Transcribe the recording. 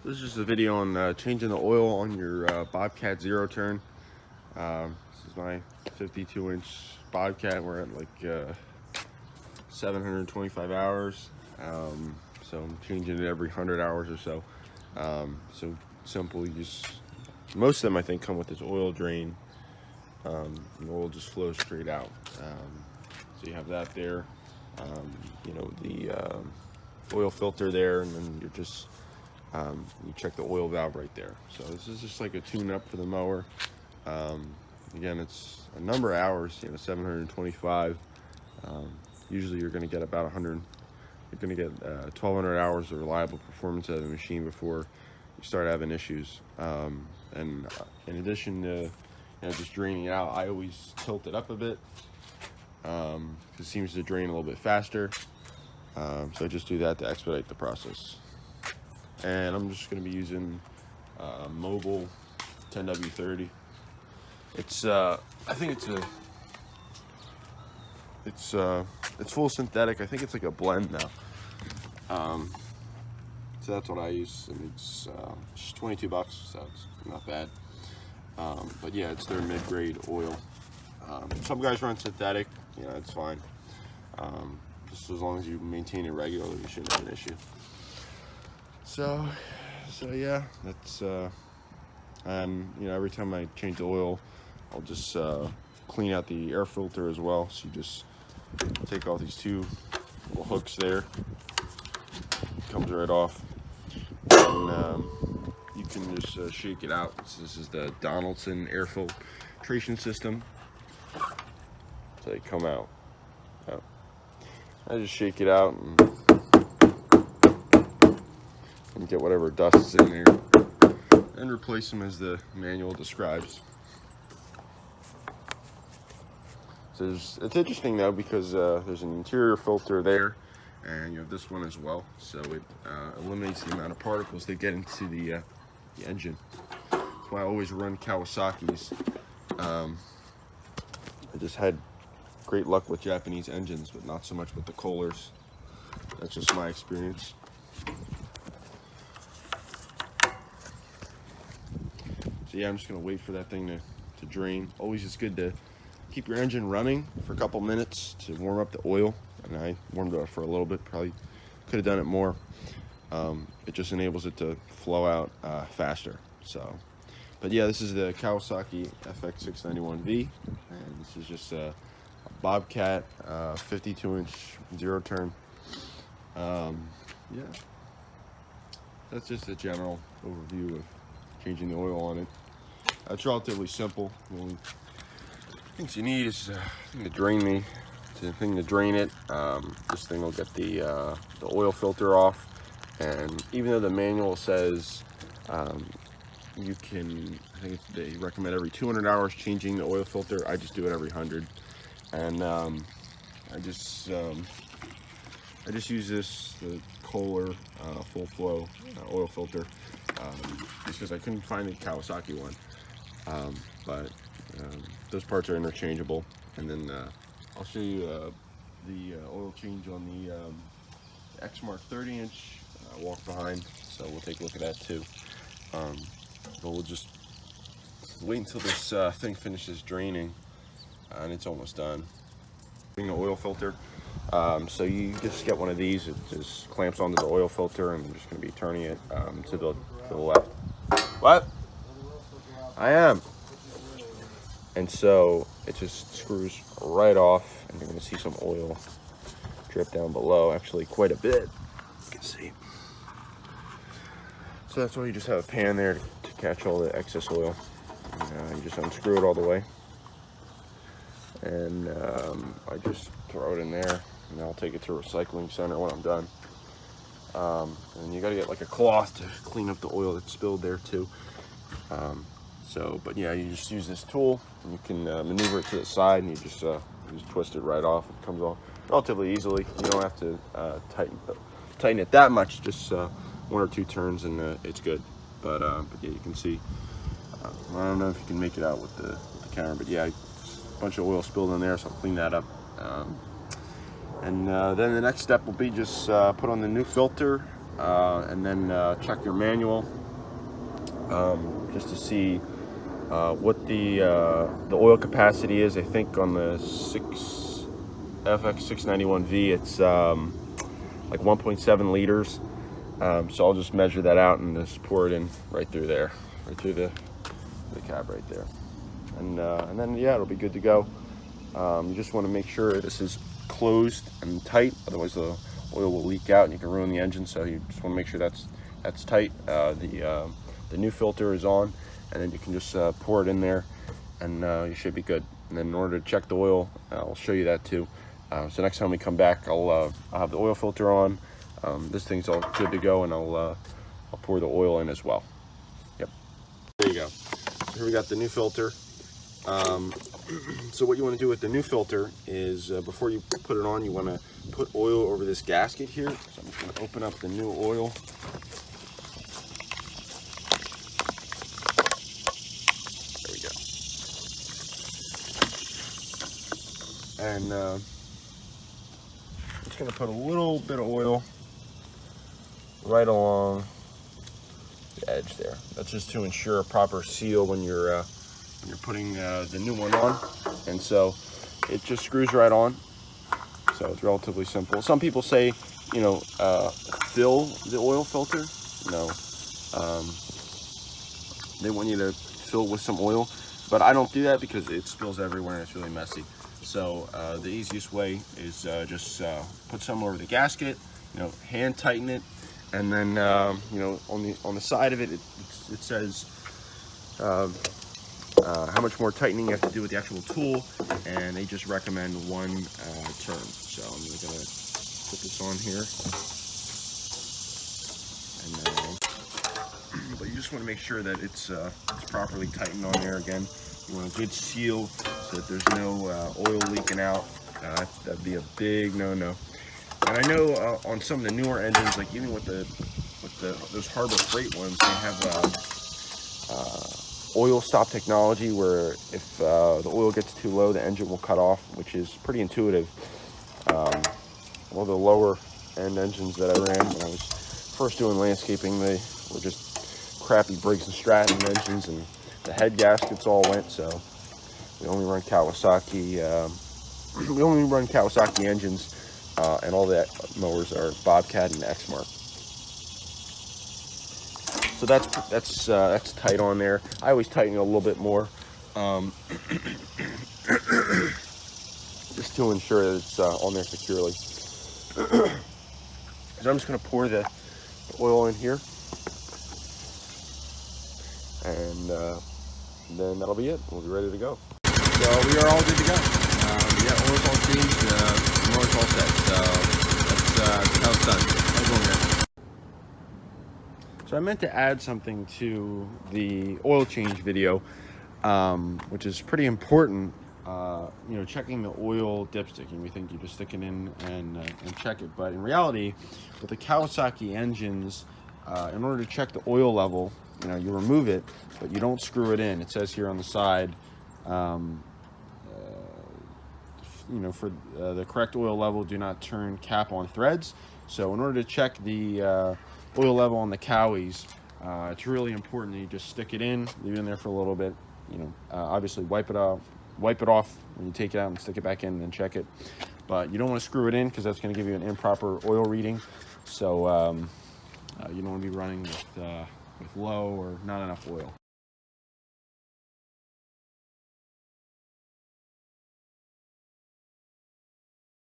This is just a video on changing the oil on your Bobcat zero turn. This is my 52-inch Bobcat. We're at like 725 hours. So I'm changing it every 100 hours or so. So simple, you just, most of them I think come with this oil drain. The oil just flows straight out. So you have that there. You know, the oil filter there, and then you're just you check the oil valve right there. So this is just like a tune-up for the mower. Again, it's a number of hours, you know, 725. Usually you're going to get about 100. You're going to get 1,200 hours of reliable performance out of the machine before you start having issues. And in addition to, you know, just draining it out, I always tilt it up a bit. It seems to drain a little bit faster. So I just do that to expedite the process. And I'm just going to be using Mobile 10W30. It's I think it's full synthetic. I think it's like a blend now. So that's what I use, and it's just 22 bucks, so it's not bad. But yeah, it's their mid-grade oil. Some guys run synthetic, you know, it's fine. Just as long as you maintain it regularly, you shouldn't have an issue. So yeah, that's and you know, every time I change the oil, I'll just clean out the air filter as well. So you just take off these two little hooks there, comes right off, and you can just shake it out. So this is the Donaldson air filtration system. So they come out. I just shake it out and get whatever dust is in there, and replace them as the manual describes. So it's interesting though, because there's an interior filter there, and you have this one as well, so it eliminates the amount of particles that get into the engine. That's why I always run Kawasaki's. I just had great luck with Japanese engines, but not so much with the Kohlers. That's just my experience. So yeah, I'm just gonna wait for that thing to drain. Always it's good to keep your engine running for a couple minutes to warm up the oil. And I warmed it up for a little bit, probably could have done it more. It just enables it to flow out faster. So, but yeah, this is the Kawasaki FX691V, and this is just a Bobcat 52-inch zero turn. Yeah, that's just a general overview of changing the oil on it. It's relatively simple. The only things you need is thing to drain it. This thing will get the oil filter off, and even though the manual says you can, I think they recommend every 200 hours changing the oil filter, I just do it every 100. And I just use the Kohler full flow oil filter, just because I couldn't find the Kawasaki one. But those parts are interchangeable. And then I'll show you the oil change on the X-Mark 30-inch walk behind. So we'll take a look at that too. But we'll just wait until this thing finishes draining, and it's almost done. The oil filter. So you just get one of these. It just clamps onto the oil filter, and I'm just going to be turning it to the left. What? I am. And so it just screws right off, and you're going to see some oil drip down below, actually quite a bit, you can see. So that's why you just have a pan there to catch all the excess oil. And, you just unscrew it all the way, and I just throw it in there, and I'll take it to a recycling center when I'm done. And you got to get like a cloth to clean up the oil that's spilled there too. But yeah, you just use this tool, and you can maneuver it to the side, and you just twist it right off. It comes off relatively easily. You don't have to tighten it that much, just one or two turns, and it's good. But yeah, you can see. I don't know if you can make it out with the camera, but yeah, a bunch of oil spilled in there, so I'll clean that up. And then the next step will be just put on the new filter, and then check your manual just to see what the oil capacity is. I think on the FX691V it's like 1.7 liters. So I'll just measure that out and just pour it in right through there, right through the cab right there, and then yeah, it'll be good to go. You just want to make sure this is closed and tight, otherwise the oil will leak out and you can ruin the engine. So you just want to make sure that's tight. The new filter is on, and then you can just pour it in there, and you should be good. And then in order to check the oil, I'll show you that too. So next time we come back, I'll have the oil filter on. This thing's all good to go, and I'll pour the oil in as well. Yep. There you go. So here we got the new filter. So what you want to do with the new filter is before you put it on, you want to put oil over this gasket here. So I'm just going to open up the new oil. There we go. And I'm just going to put a little bit of oil right along the edge there. That's just to ensure a proper seal when you're putting the new one on. And so it just screws right on. So it's relatively simple. Some people say, you know, fill the oil filter. No, they want you to fill it with some oil, but I don't do that because it spills everywhere and it's really messy. So the easiest way is just put some over the gasket, you know, hand tighten it, and then you know, on the side of it, it says how much more tightening you have to do with the actual tool, and they just recommend one turn. So I'm gonna put this on here, and but you just want to make sure that it's properly tightened on there. Again, you want a good seal so that there's no oil leaking out. That'd be a big no-no. And I know on some of the newer engines, like even with those Harbor Freight ones, they have oil stop technology where if the oil gets too low, the engine will cut off, which is pretty intuitive. All the lower end engines that I ran when I was first doing landscaping, they were just crappy Briggs & Stratton engines, and the head gaskets all went. So we only run Kawasaki. We only run Kawasaki engines, and all the mowers are Bobcat and Exmark. So that's tight on there. I always tighten it a little bit more, just to ensure that it's on there securely. So I'm just going to pour the oil in here, and then that'll be it. We'll be ready to go. So we are all good to go. Yeah, oil's all changed. Motor's all set. So that's how it's done. How's it going, guys? So I meant to add something to the oil change video, which is pretty important. You know, checking the oil dipstick, and we think you just stick it in and check it. But in reality, with the Kawasaki engines, in order to check the oil level, you know, you remove it, but you don't screw it in. It says here on the side, you know, for the correct oil level, do not turn cap on threads. So in order to check the oil level on the Cowies, it's really important that you just stick it in, leave it in there for a little bit. You know, obviously wipe it off when you take it out and stick it back in and then check it. But you don't want to screw it in because that's going to give you an improper oil reading. So you don't want to be running with low or not enough oil.